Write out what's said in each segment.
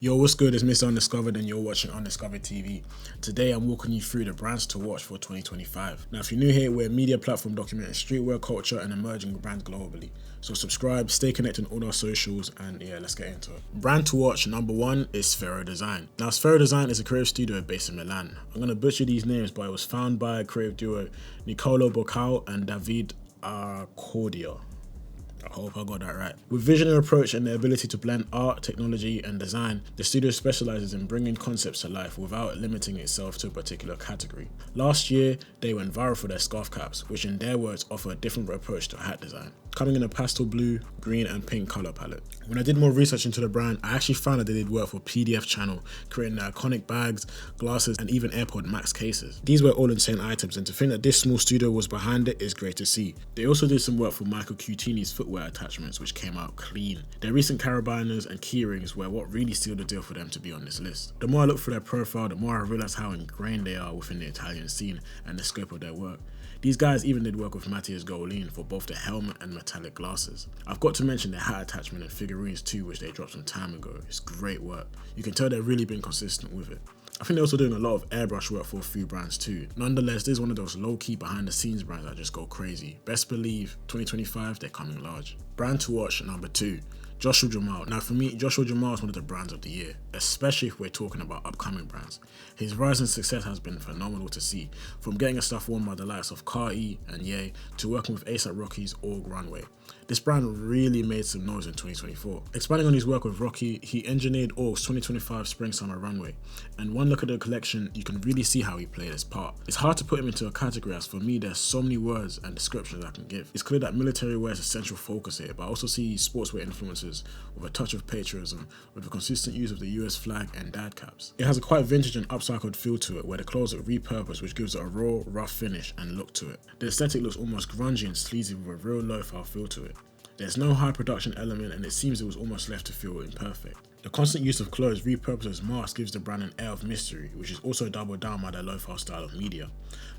Yo, what's good? It's Mr. Undiscovered and you're watching Undiscovered TV. Today I'm walking you through the brands to watch for 2025. Now if you're new here, we're a media platform documenting streetwear culture and emerging brands globally. So subscribe, stay connected on all our socials, and yeah, let's get into it. Brand to watch number 1 is Sfero Design. Now Sfero Design is a creative studio based in Milan. I'm going to butcher these names, but it was founded by a creative duo Nicolo Boccao and David Arcordia. I hope I got that right. With visionary approach and the ability to blend art, technology, and design, the studio specializes in bringing concepts to life without limiting itself to a particular category. Last year, they went viral for their scarf caps, which in their words offer a different approach to hat design, coming in a pastel blue, green, and pink color palette. When I did more research into the brand, I actually found that they did work for PDF Channel, creating the iconic bags, glasses, and even AirPod Max cases. These were all insane items, and to think that this small studio was behind it is great to see. They also did some work for Michael Cutini's footwear attachments, which came out clean. Their recent carabiners and keyrings were what really sealed the deal for them to be on this list. The more I look through their profile, the more I realize how ingrained they are within the Italian scene and the scope of their work. These guys even did work with Mattias Goelin for both the helmet and metallic glasses. I've got to mention their hat attachment and figurines too, which they dropped some time ago. It's great work. You can tell they've really been consistent with it. I think they're also doing a lot of airbrush work for a few brands too. Nonetheless, this is one of those low-key behind-the-scenes brands that just go crazy. Best believe, 2025, they're coming large. Brand to watch number 2. Joshua Jamal. Now for me, Joshua Jamal is one of the brands of the year, especially if we're talking about upcoming brands. His rise and success has been phenomenal to see, from getting his stuff worn by the likes of Car-E and Ye to working with A$AP Rocky's Org Runway. This brand really made some noise in 2024. Expanding on his work with Rocky, he engineered Org's 2025 Spring-Summer Runway, and one look at the collection, you can really see how he played his part. It's hard to put him into a category, as for me there's so many words and descriptions I can give. It's clear that military wear is a central focus here, but I also see sportswear influences with a touch of patriotism, with a consistent use of the US flag and dad caps. It has a quite vintage and upcycled feel to it, where the clothes are repurposed, which gives it a raw, rough finish and look to it. The aesthetic looks almost grungy and sleazy with a real lo-fi feel to it. There's no high production element, and it seems it was almost left to feel imperfect. The constant use of clothes repurposed as masks gives the brand an air of mystery, which is also doubled down by their lo-fi style of media.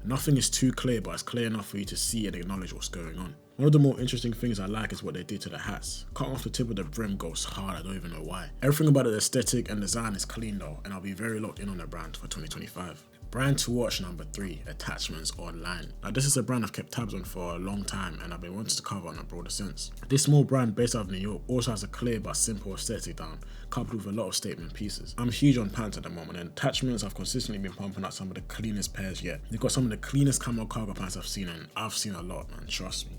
Nothing is too clear, but it's clear enough for you to see and acknowledge what's going on. One of the more interesting things I like is what they did to the hats. Cutting off the tip of the brim goes hard, I don't even know why. Everything about the aesthetic and design is clean though, and I'll be very locked in on the brand for 2025. Brand to watch number 3, attachmentsonline. Now this is a brand I've kept tabs on for a long time and I've been wanting to cover on a broader sense. This small brand based out of New York also has a clear but simple aesthetic down, coupled with a lot of statement pieces. I'm huge on pants at the moment, and attachments have consistently been pumping out some of the cleanest pairs yet. They've got some of the cleanest camo cargo pants I've seen, and I've seen a lot, man, trust me.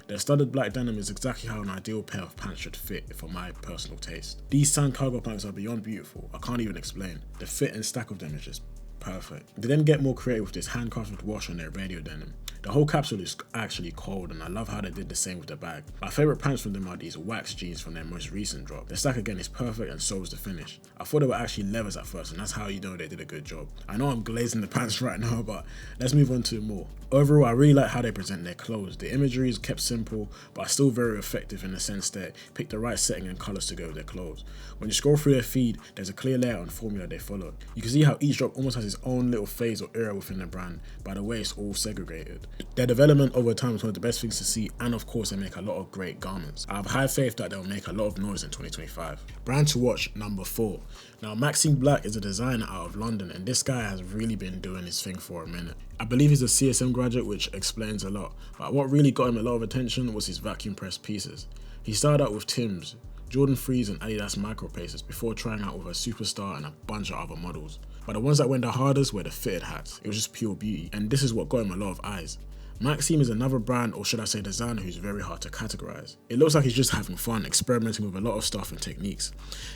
Their studded black denim is exactly how an ideal pair of pants should fit for my personal taste. These sand cargo pants are beyond beautiful, I can't even explain. The fit and stack of them is just perfect. They then get more creative with this handcrafted wash on their radio denim. The whole capsule is actually cold, and I love how they did the same with the bag. My favourite pants from them are these wax jeans from their most recent drop. The stack again is perfect, and so is the finish. I thought they were actually leathers at first, and that's how you know they did a good job. I know I'm glazing the pants right now, but let's move on to more. Overall, I really like how they present their clothes. The imagery is kept simple, but still very effective in the sense that pick the right setting and colours to go with their clothes. When you scroll through their feed, there's a clear layout and formula they follow. You can see how each drop almost has its own little phase or era within the brand, by the way it's all segregated. Their development over time is one of the best things to see, and of course they make a lot of great garments. I have high faith that they'll make a lot of noise in 2025. Brand to watch number 4. Now Maxime Black is a designer out of London, and this guy has really been doing his thing for a minute. I believe he's a CSM graduate, which explains a lot, but what really got him a lot of attention was his vacuum pressed pieces. He started out with Tim's, Jordan 3s and Adidas Micro Paces before trying out with a Superstar and a bunch of other models. But the ones that went the hardest were the fitted hats. It was just pure beauty, and this is what got him a lot of eyes. Maxime is another brand, or should I say designer, who's very hard to categorize. It looks like he's just having fun, experimenting with a lot of stuff and techniques.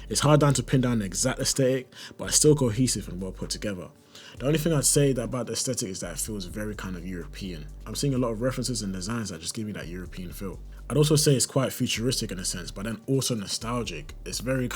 It's hard to pin down the exact aesthetic, but it's still cohesive and well put together. The only thing I'd say about the aesthetic is that it feels very kind of European. I'm seeing a lot of references and designs that just give me that European feel. I'd also say it's quite futuristic in a sense, but then also nostalgic. It's very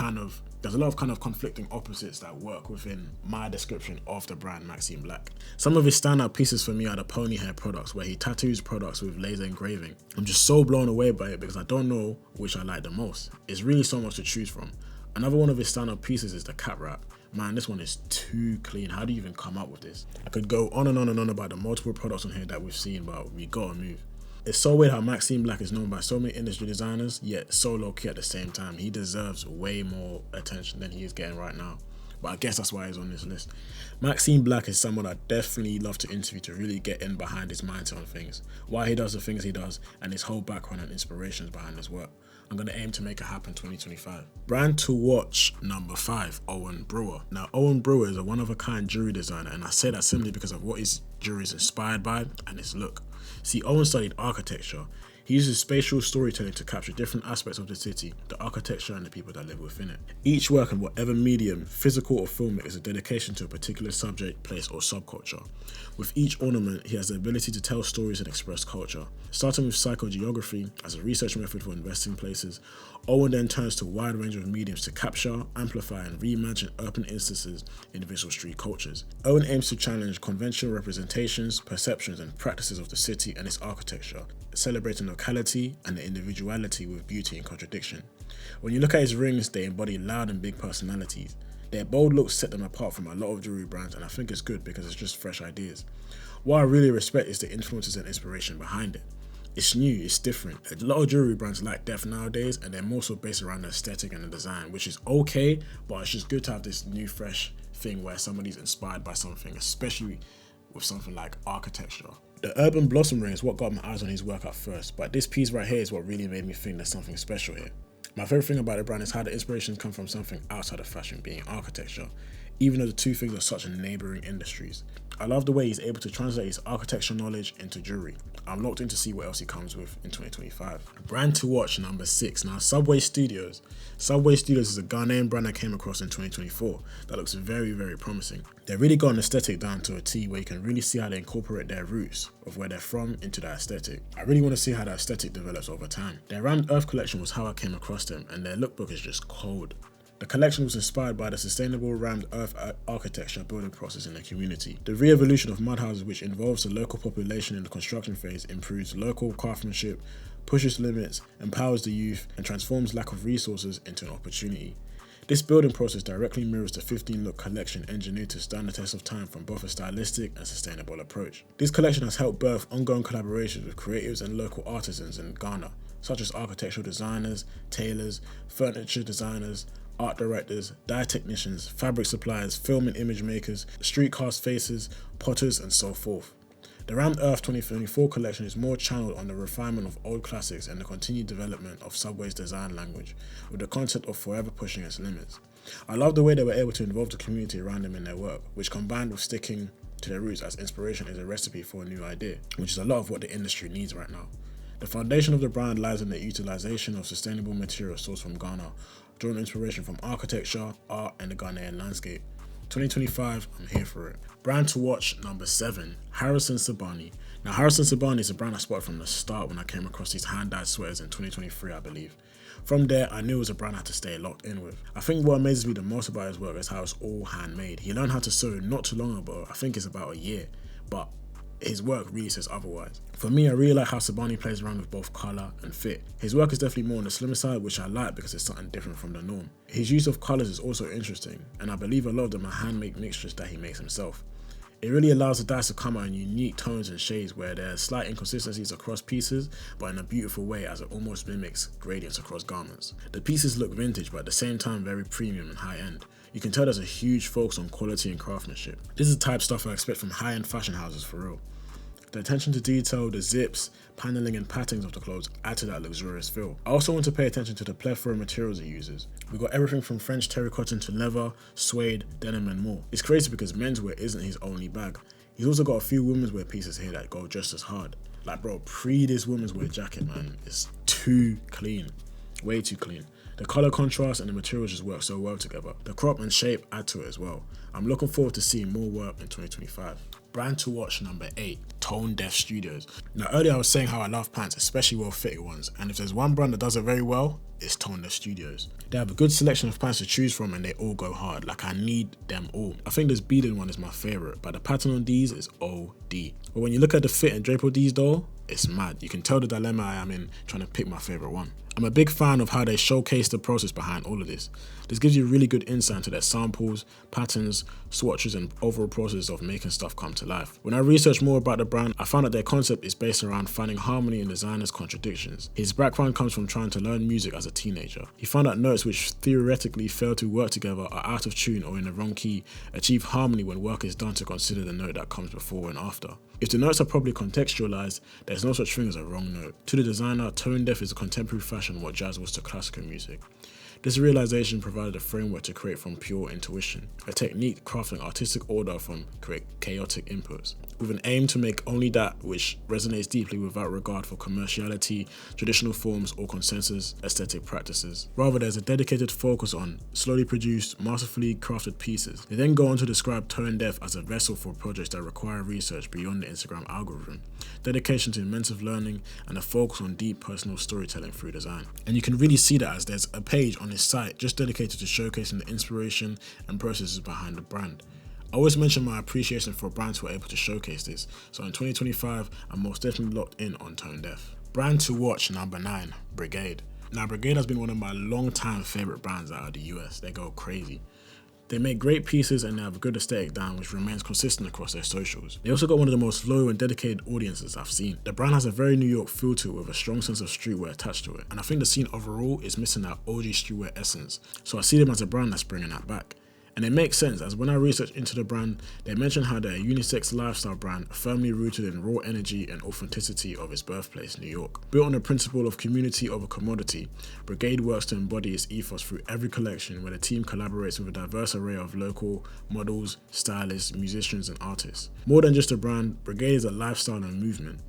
there's a lot of conflicting opposites that work within my description of the brand Maxime Black. Some of his standout pieces for me are the pony hair products, where he tattoos products with laser engraving. I'm just so blown away by it because I don't know which I like the most. It's really so much to choose from. Another one of his standout pieces is the cap wrap. Man, this one is too clean. How do you even come up with this? I could go on and on and on about the multiple products on here that we've seen, but we gotta move. It's so weird how Maxime Black is known by so many industry designers, yet so low-key at the same time. He deserves way more attention than he is getting right now. But I guess that's why he's on this list. Maxime Black is someone I definitely love to interview to really get in behind his mindset on things, why he does the things he does, and his whole background and inspirations behind his work. I'm going to aim to make it happen 2025. Brand to watch number 5, Owen Brewer. Now, Owen Brewer is a one-of-a-kind jewelry designer, and I say that simply because of what his jewelry is inspired by and his look. See, Owen studied architecture. He uses spatial storytelling to capture different aspects of the city, the architecture, and the people that live within it. Each work in whatever medium, physical or filmic, is a dedication to a particular subject, place, or subculture. With each ornament, he has the ability to tell stories and express culture. Starting with psychogeography as a research method for investing places, Owen then turns to a wide range of mediums to capture, amplify, and reimagine urban instances in visual street cultures. Owen aims to challenge conventional representations, perceptions, and practices of the city and its architecture, celebrating locality and the individuality with beauty and contradiction. When you look at his rings, they embody loud and big personalities. Their bold looks set them apart from a lot of jewelry brands, and I think it's good because it's just fresh ideas. What I really respect is the influences and inspiration behind it. It's new, it's different. A lot of jewelry brands lack depth nowadays, and they're more so based around the aesthetic and the design, which is okay, but it's just good to have this new fresh thing where somebody's inspired by something, especially with something like architecture. The Urban Blossom ring is what got my eyes on his work at first, but this piece right here is what really made me think there's something special here. My favorite thing about the brand is how the inspirations come from something outside of fashion, being architecture, even though the two things are such neighboring industries. I love the way he's able to translate his architecture knowledge into jewelry. I'm locked in to see what else he comes with in 2025. Brand to watch number 6. Now, Subwae Studios. Subway Studios is a Ghanaian brand I came across in 2024 that looks very, very promising. They've really got an aesthetic down to a T where you can really see how they incorporate their roots of where they're from into that aesthetic. I really want to see how that aesthetic develops over time. Their Rammed Earth collection was how I came across them, and their lookbook is just cold. The collection was inspired by the sustainable rammed earth architecture building process in the community. The re-evolution of mud houses, which involves the local population in the construction phase, improves local craftsmanship, pushes limits, empowers the youth, and transforms lack of resources into an opportunity. This building process directly mirrors the 15-look collection engineered to stand the test of time from both a stylistic and sustainable approach. This collection has helped birth ongoing collaborations with creatives and local artisans in Ghana, such as architectural designers, tailors, furniture designers, art directors, dye technicians, fabric suppliers, film and image makers, street cast faces, potters, and so forth. The Rammed Earth 2024 collection is more channeled on the refinement of old classics and the continued development of Subway's design language, with the concept of forever pushing its limits. I love the way they were able to involve the community around them in their work, which combined with sticking to their roots as inspiration is a recipe for a new idea, which is a lot of what the industry needs right now. The foundation of the brand lies in the utilization of sustainable materials sourced from Ghana, drawing inspiration from architecture, art, and the Ghanaian landscape. 2025, I'm here for it. Brand to watch number 7, Harrison Cebani. Now, Harrison Cebani is a brand I spotted from the start when I came across these hand-dyed sweaters in 2023, I believe. From there, I knew it was a brand I had to stay locked in with. I think what amazes me the most about his work is how it's all handmade. He learned how to sew not too long ago, I think it's about a year, but his work really says otherwise. For me, I really like how Cebani plays around with both colour and fit. His work is definitely more on the slimmer side, which I like because it's something different from the norm. His use of colours is also interesting, and I believe a lot of them are handmade mixtures that he makes himself. It really allows the dyes to come out in unique tones and shades where there are slight inconsistencies across pieces, but in a beautiful way as it almost mimics gradients across garments. The pieces look vintage, but at the same time very premium and high-end. You can tell there's a huge focus on quality and craftsmanship. This is the type of stuff I expect from high-end fashion houses for real. The attention to detail, the zips, paneling and patterns of the clothes add to that luxurious feel. I also want to pay attention to the plethora of materials he uses. We've got everything from French terry cotton to leather, suede, denim and more. It's crazy because menswear isn't his only bag. He's also got a few women's wear pieces here that go just as hard. Like bro, this women's wear jacket man is too clean, way too clean. The colour contrast and the materials just work so well together. The crop and shape add to it as well. I'm looking forward to seeing more work in 2025. Brand to watch number 8, Tone Deaf Studios. Now earlier I was saying how I love pants, especially well fitted ones, and if there's one brand that does it very well, it's Tone Deaf Studios. They have a good selection of pants to choose from and they all go hard, like I need them all. I think this beaded one is my favourite, but the pattern on these is OD. But when you look at the fit and drape of these though, it's mad. You can tell the dilemma I am in trying to pick my favourite one. I'm a big fan of how they showcase the process behind all of this. This gives you really good insight into their samples, patterns, swatches, and overall process of making stuff come to life. When I researched more about the brand, I found that their concept is based around finding harmony in designers' contradictions. His background comes from trying to learn music as a teenager. He found that notes which theoretically fail to work together are out of tune or in the wrong key achieve harmony when work is done to consider the note that comes before and after. If the notes are properly contextualized, there's no such thing as a wrong note. To the designer, tone deaf is a contemporary fashion what jazz was to classical music. This realization provided a framework to create from pure intuition, a technique crafting artistic order from chaotic inputs, with an aim to make only that which resonates deeply without regard for commerciality, traditional forms, or consensus aesthetic practices. Rather, there's a dedicated focus on slowly produced, masterfully crafted pieces. They then go on to describe Tone Deaf as a vessel for projects that require research beyond the Instagram algorithm, dedication to immersive learning, and a focus on deep personal storytelling through design. And you can really see that as there's a page on his site just dedicated to showcasing the inspiration and processes behind the brand. I always mention my appreciation for brands who are able to showcase this, so in 2025, I'm most definitely locked in on Tone Deaf. Brand to watch number 9, Brigade. Now, Brigade has been one of my long-time favorite brands out of the US. They go crazy. They make great pieces and they have a good aesthetic down which remains consistent across their socials. They also got one of the most loyal and dedicated audiences I've seen. The brand has a very New York feel to it with a strong sense of streetwear attached to it, and I think the scene overall is missing that OG streetwear essence, so I see them as a brand that's bringing that back. And it makes sense, as when I researched into the brand, they mentioned how they're a unisex lifestyle brand firmly rooted in raw energy and authenticity of its birthplace, New York. Built on the principle of community over commodity, Brigade works to embody its ethos through every collection where the team collaborates with a diverse array of local models, stylists, musicians, and artists. More than just a brand, Brigade is a lifestyle and movement,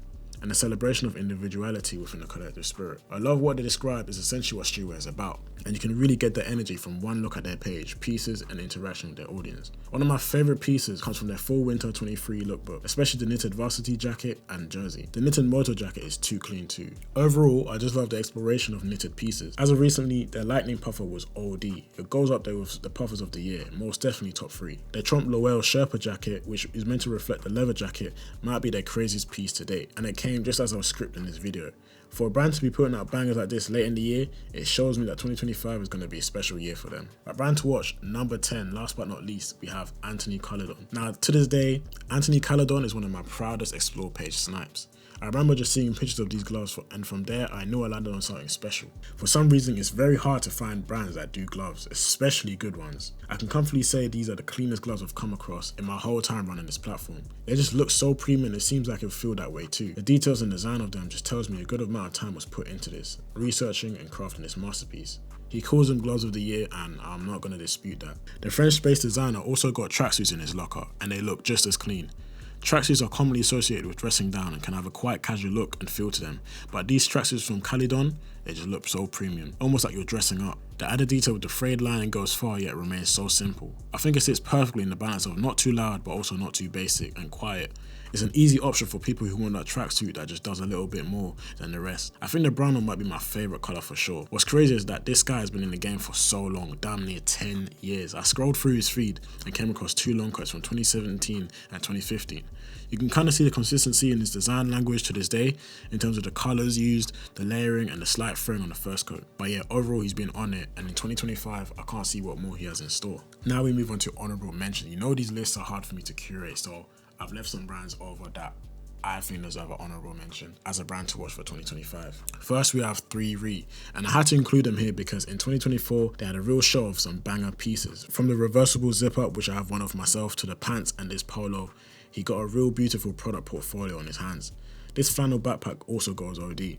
and a celebration of individuality within the collective spirit. I love what they describe is essentially what streetwear is about, and you can really get the energy from one look at their page, pieces, and interaction with their audience. One of my favorite pieces comes from their Fall Winter 23 lookbook, especially the knitted varsity jacket and jersey. The knitted moto jacket is too clean too. Overall, I just love the exploration of knitted pieces. As of recently, their lightning puffer was OD. It goes up there with the puffers of the year, most definitely top 3. Their Trompe l'Oeil Sherpa jacket, which is meant to reflect the leather jacket, might be their craziest piece to date, and it came just as I was scripting this video. For a brand to be putting out bangers like this late in the year, it shows me that 2025 is going to be a special year for them. My brand to watch, number 10, last but not least, we have Anthony Calydon. Now, to this day, Anthony Calydon is one of my proudest Explore page snipes. I remember just seeing pictures of these gloves and from there I knew I landed on something special. For some reason, it's very hard to find brands that do gloves, especially good ones. I can comfortably say these are the cleanest gloves I've come across in my whole time running this platform. They just look so premium, it seems like it would feel that way too. The details and design of them just tells me a good amount of time was put into this, researching and crafting this masterpiece. He calls them gloves of the year and I'm not going to dispute that. The French-based designer also got tracksuits in his locker and they look just as clean. Tracksuits are commonly associated with dressing down and can have a quite casual look and feel to them, but these tracksuits from Calydon, they just look so premium, almost like you're dressing up. The added detail with the frayed lining goes far yet remains so simple. I think it sits perfectly in the balance of not too loud but also not too basic and quiet. It's an easy option for people who want that tracksuit that just does a little bit more than the rest. I think the brown one might be my favourite colour for sure. What's crazy is that this guy has been in the game for so long, damn near 10 years. I scrolled through his feed and came across 2 long cuts from 2017 and 2015. You can kind of see the consistency in his design language to this day in terms of the colours used, the layering and the slight fraying on the first coat. But yeah, overall he's been on it, and in 2025 I can't see what more he has in store. Now we move on to honourable mention. You know these lists are hard for me to curate, so I've left some brands over that I think deserve an honourable mention as a brand to watch for 2025. First we have 3RE, and I had to include them here because in 2024 they had a real show of some banger pieces. From the reversible zip up, which I have one of myself, to the pants and this polo, he got a real beautiful product portfolio on his hands. This flannel backpack also goes OD.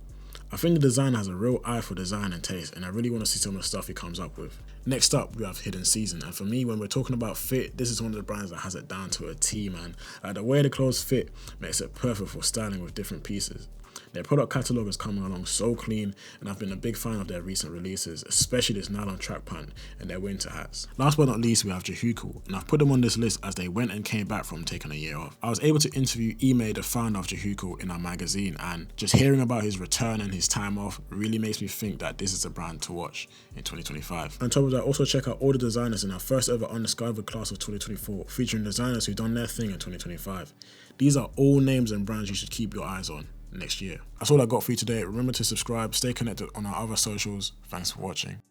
I think the designer has a real eye for design and taste, and I really want to see some of the stuff he comes up with. Next up, we have Hidden Season, and for me, when we're talking about fit, this is one of the brands that has it down to a T, man. The way the clothes fit makes it perfect for styling with different pieces. Their product catalogue is coming along so clean, and I've been a big fan of their recent releases, especially this nylon track pant and their winter hats. Last but not least, we have Jehucal, and I've put them on this list as they went and came back from taking a year off. I was able to interview Ime, the founder of Jehucal, in our magazine, and just hearing about his return and his time off really makes me think that this is a brand to watch in 2025. On top of that, also check out all the designers in our first ever Undiscovered class of 2024, featuring designers who've done their thing in 2025. These are all names and brands you should keep your eyes on. next year. That's all I got for you today. Remember to subscribe, stay connected on our other socials. Thanks for watching.